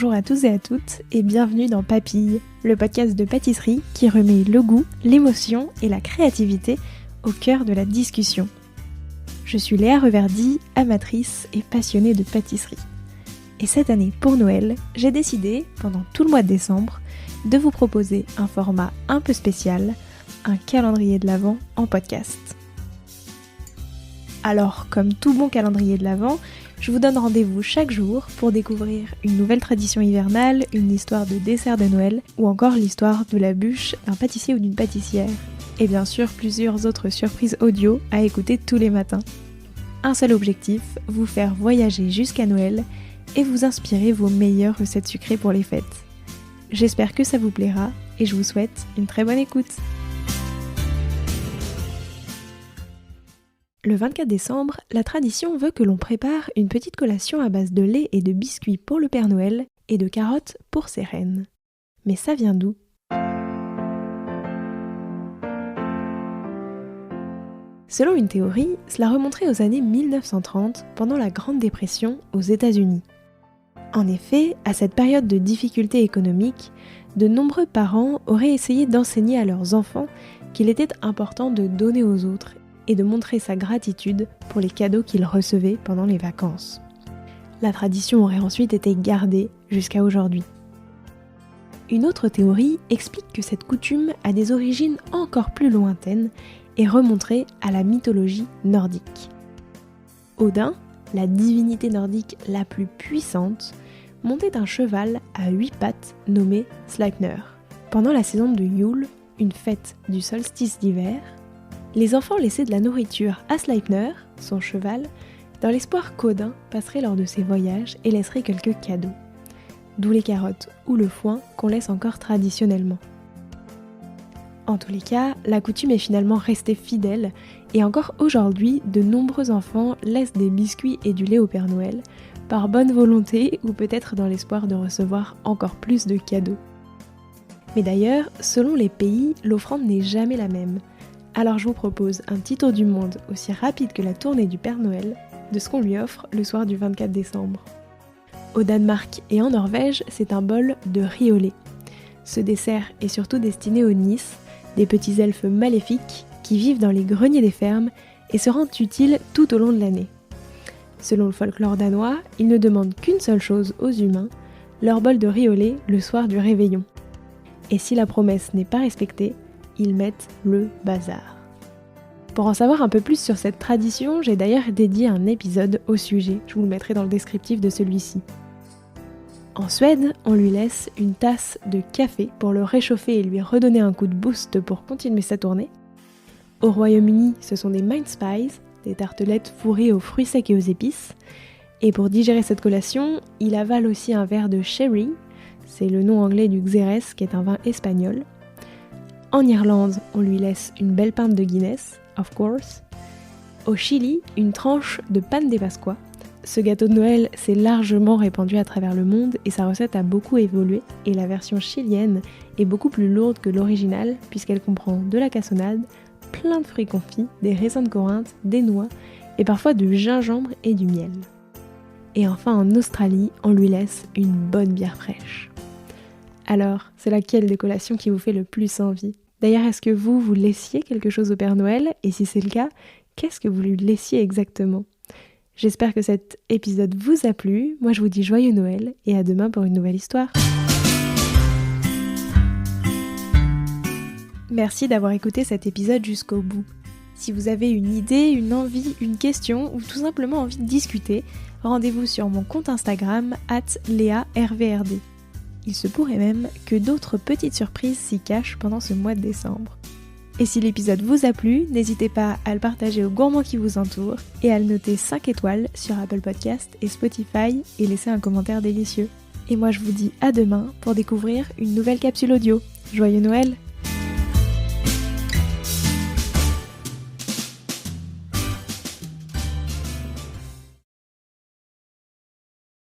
Bonjour à tous et à toutes et bienvenue dans Papille, le podcast de pâtisserie qui remet le goût, l'émotion et la créativité au cœur de la discussion. Je suis Léa Reverdy, amatrice et passionnée de pâtisserie. Et cette année pour Noël, j'ai décidé, pendant tout le mois de décembre, de vous proposer un format un peu spécial, un calendrier de l'Avent en podcast. Alors, comme tout bon calendrier de l'Avent, je vous donne rendez-vous chaque jour pour découvrir une nouvelle tradition hivernale, une histoire de dessert de Noël ou encore l'histoire de la bûche d'un pâtissier ou d'une pâtissière. Et bien sûr, plusieurs autres surprises audio à écouter tous les matins. Un seul objectif, vous faire voyager jusqu'à Noël et vous inspirer vos meilleures recettes sucrées pour les fêtes. J'espère que ça vous plaira et je vous souhaite une très bonne écoute. Le 24 décembre, la tradition veut que l'on prépare une petite collation à base de lait et de biscuits pour le Père Noël et de carottes pour ses reines. Mais ça vient d'où ? Selon une théorie, cela remonterait aux années 1930 pendant la Grande Dépression aux États-Unis. En effet, à cette période de difficultés économiques, de nombreux parents auraient essayé d'enseigner à leurs enfants qu'il était important de donner aux autres et de montrer sa gratitude pour les cadeaux qu'ils recevaient pendant les vacances. La tradition aurait ensuite été gardée jusqu'à aujourd'hui. Une autre théorie explique que cette coutume a des origines encore plus lointaines et remonterait à la mythologie nordique. Odin, la divinité nordique la plus puissante, montait un cheval à 8 pattes nommé Sleipnir. Pendant la saison de Yule, une fête du solstice d'hiver, les enfants laissaient de la nourriture à Sleipnir, son cheval, dans l'espoir qu'Odin passerait lors de ses voyages et laisserait quelques cadeaux. D'où les carottes ou le foin qu'on laisse encore traditionnellement. En tous les cas, la coutume est finalement restée fidèle et encore aujourd'hui, de nombreux enfants laissent des biscuits et du lait au Père Noël, par bonne volonté ou peut-être dans l'espoir de recevoir encore plus de cadeaux. Mais d'ailleurs, selon les pays, l'offrande n'est jamais la même. Alors je vous propose un petit tour du monde aussi rapide que la tournée du Père Noël de ce qu'on lui offre le soir du 24 décembre. Au Danemark et en Norvège, c'est un bol de riz au lait. Ce dessert est surtout destiné aux Nis, des petits elfes maléfiques qui vivent dans les greniers des fermes et se rendent utiles tout au long de l'année. Selon le folklore danois, ils ne demandent qu'une seule chose aux humains, leur bol de riz au lait le soir du réveillon. Et si la promesse n'est pas respectée, ils mettent le bazar. Pour en savoir un peu plus sur cette tradition, j'ai d'ailleurs dédié un épisode au sujet, je vous le mettrai dans le descriptif de celui-ci. En Suède, on lui laisse une tasse de café pour le réchauffer et lui redonner un coup de boost pour continuer sa tournée. Au Royaume-Uni, ce sont des mince pies, des tartelettes fourrées aux fruits secs et aux épices. Et pour digérer cette collation, il avale aussi un verre de sherry, c'est le nom anglais du xérès qui est un vin espagnol. En Irlande, on lui laisse une belle pinte de Guinness, of course. Au Chili, une tranche de pan de Pascua. Ce gâteau de Noël s'est largement répandu à travers le monde et sa recette a beaucoup évolué et la version chilienne est beaucoup plus lourde que l'original puisqu'elle comprend de la cassonade, plein de fruits confits, des raisins de Corinthe, des noix et parfois du gingembre et du miel. Et enfin en Australie, on lui laisse une bonne bière fraîche. Alors, c'est laquelle des collations qui vous fait le plus envie ? D'ailleurs, est-ce que vous laissiez quelque chose au Père Noël ? Et si c'est le cas, qu'est-ce que vous lui laissiez exactement ? J'espère que cet épisode vous a plu. Moi, je vous dis joyeux Noël et à demain pour une nouvelle histoire. Merci d'avoir écouté cet épisode jusqu'au bout. Si vous avez une idée, une envie, une question ou tout simplement envie de discuter, rendez-vous sur mon compte Instagram @LéaRVRD. Il se pourrait même que d'autres petites surprises s'y cachent pendant ce mois de décembre. Et si l'épisode vous a plu, n'hésitez pas à le partager aux gourmands qui vous entourent et à le noter 5 étoiles sur Apple Podcast et Spotify et laisser un commentaire délicieux. Et moi je vous dis à demain pour découvrir une nouvelle capsule audio. Joyeux Noël!